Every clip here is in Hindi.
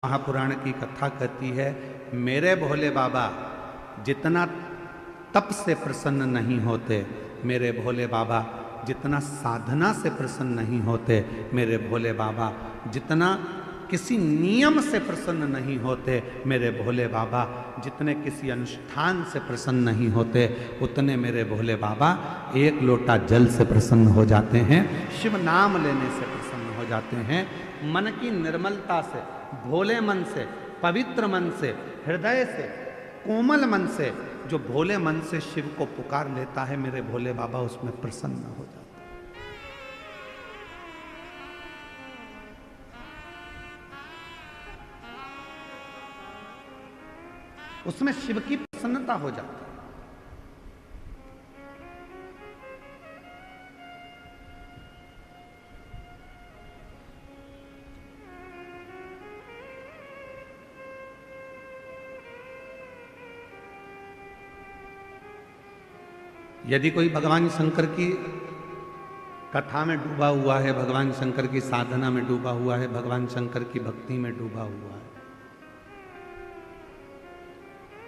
महापुराण की कथा कहती है, मेरे भोले बाबा जितना तप से प्रसन्न नहीं होते, मेरे भोले बाबा जितना साधना से प्रसन्न नहीं होते, मेरे भोले बाबा जितना किसी नियम से प्रसन्न नहीं होते, मेरे भोले बाबा जितने किसी अनुष्ठान से प्रसन्न नहीं होते, उतने मेरे भोले बाबा एक लोटा जल से प्रसन्न हो जाते हैं, शिव नाम लेने से प्रसन्न हो जाते हैं। मन की निर्मलता से, भोले मन से, पवित्र मन से, हृदय से, कोमल मन से, जो भोले मन से शिव को पुकार लेता है, मेरे भोले बाबा उसमें प्रसन्न हो जाते हैं। उसमें शिव की प्रसन्नता हो जाती है। यदि कोई भगवान शंकर की कथा में डूबा हुआ है, भगवान शंकर की साधना में डूबा हुआ है, भगवान शंकर की भक्ति में डूबा हुआ है,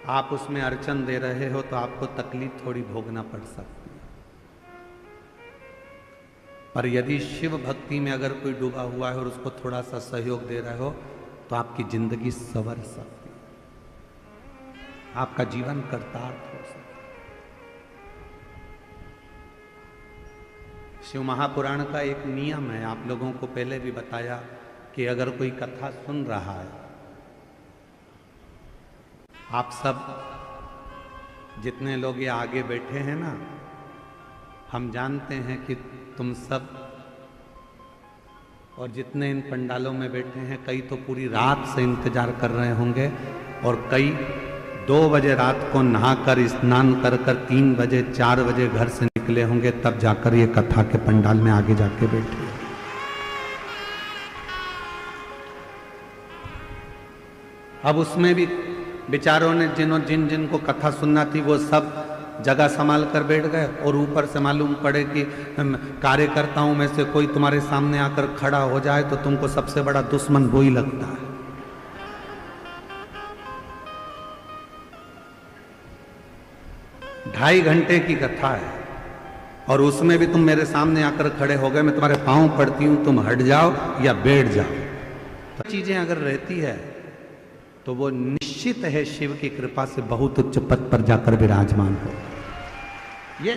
आप उसमें अर्चन दे रहे हो तो आपको तकलीफ थोड़ी भोगना पड़ सकती है। पर यदि शिव भक्ति में अगर कोई डूबा हुआ है और उसको थोड़ा सा सहयोग दे रहे हो तो आपकी जिंदगी संवर सकती है, आपका जीवन कर्तार्थ हो सकता है। शिव महापुराण का एक नियम है, आप लोगों को पहले भी बताया कि अगर कोई कथा सुन रहा है, आप सब जितने लोग ये आगे बैठे हैं ना, हम जानते हैं कि तुम सब और जितने इन पंडालों में बैठे हैं, कई तो पूरी रात से इंतजार कर रहे होंगे और कई 2 बजे रात को नहाकर स्नान कर 3 बजे 4 बजे घर से निकले होंगे, तब जाकर ये कथा के पंडाल में आगे जाके बैठे। अब उसमें भी बेचारों ने जिन जिन को कथा सुनना थी वो सब जगह संभाल कर बैठ गए, और ऊपर से मालूम पड़े कि कार्यकर्ताओं में से कोई तुम्हारे सामने आकर खड़ा हो जाए तो तुमको सबसे बड़ा दुश्मन वो ही लगता है। ढाई घंटे की कथा है और उसमें भी तुम मेरे सामने आकर खड़े हो गए, मैं तुम्हारे पांव पड़ती हूं, तुम हट जाओ या बैठ जाओ। तो चीजें अगर रहती है तो वो निश्चित है शिव की कृपा से बहुत उच्च पद पर जाकर विराजमान हो। ये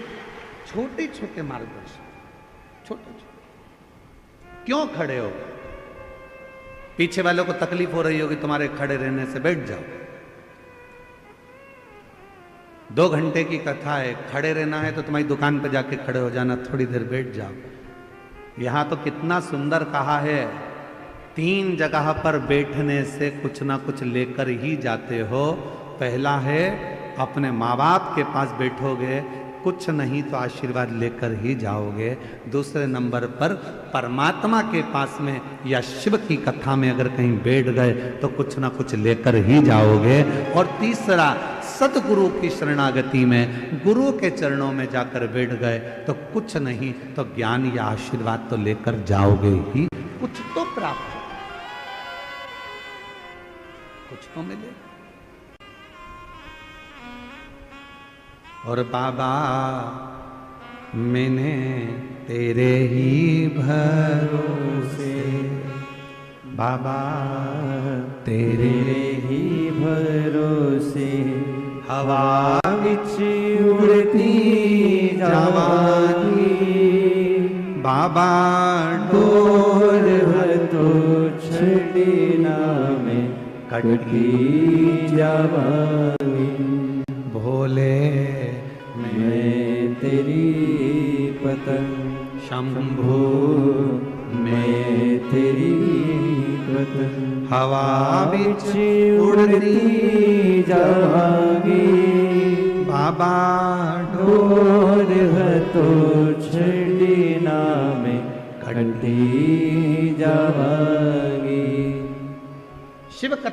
छोटे छोटे मार्गदर्शन, छोटे छोटे। क्यों खड़े हो? पीछे वालों को तकलीफ हो रही होगी तुम्हारे खड़े रहने से, बैठ जाओ। 2 घंटे की कथा है, खड़े रहना है तो तुम्हारी दुकान पर जाके खड़े हो जाना, थोड़ी देर बैठ जाओ। यहां तो कितना सुंदर कहा है, 3 जगह पर बैठने से कुछ ना कुछ लेकर ही जाते हो। पहला है अपने माँ बाप के पास बैठोगे, कुछ नहीं तो आशीर्वाद लेकर ही जाओगे। दूसरे नंबर पर परमात्मा के पास में या शिव की कथा में अगर कहीं बैठ गए तो कुछ ना कुछ लेकर ही जाओगे। और तीसरा, सदगुरु की शरणागति में गुरु के चरणों में जाकर बैठ गए तो कुछ नहीं तो ज्ञान या आशीर्वाद तो लेकर जाओगे ही, कुछ तो प्राप्त, कुछ तो मिले। और बाबा मैंने तेरे ही भरोसे, बाबा तेरे ही भरोसे, हवा विच उड़ती जावांगी, बाबा डोर तो छड़ना में कटकी जावांगी। भोले मैं तेरी पतंग, शंभु मैं तेरी पतंग, हवा बिच उड़ती जावांगी, बाबा डोर तो छड़ना में कटती जावांगी। शिव कथा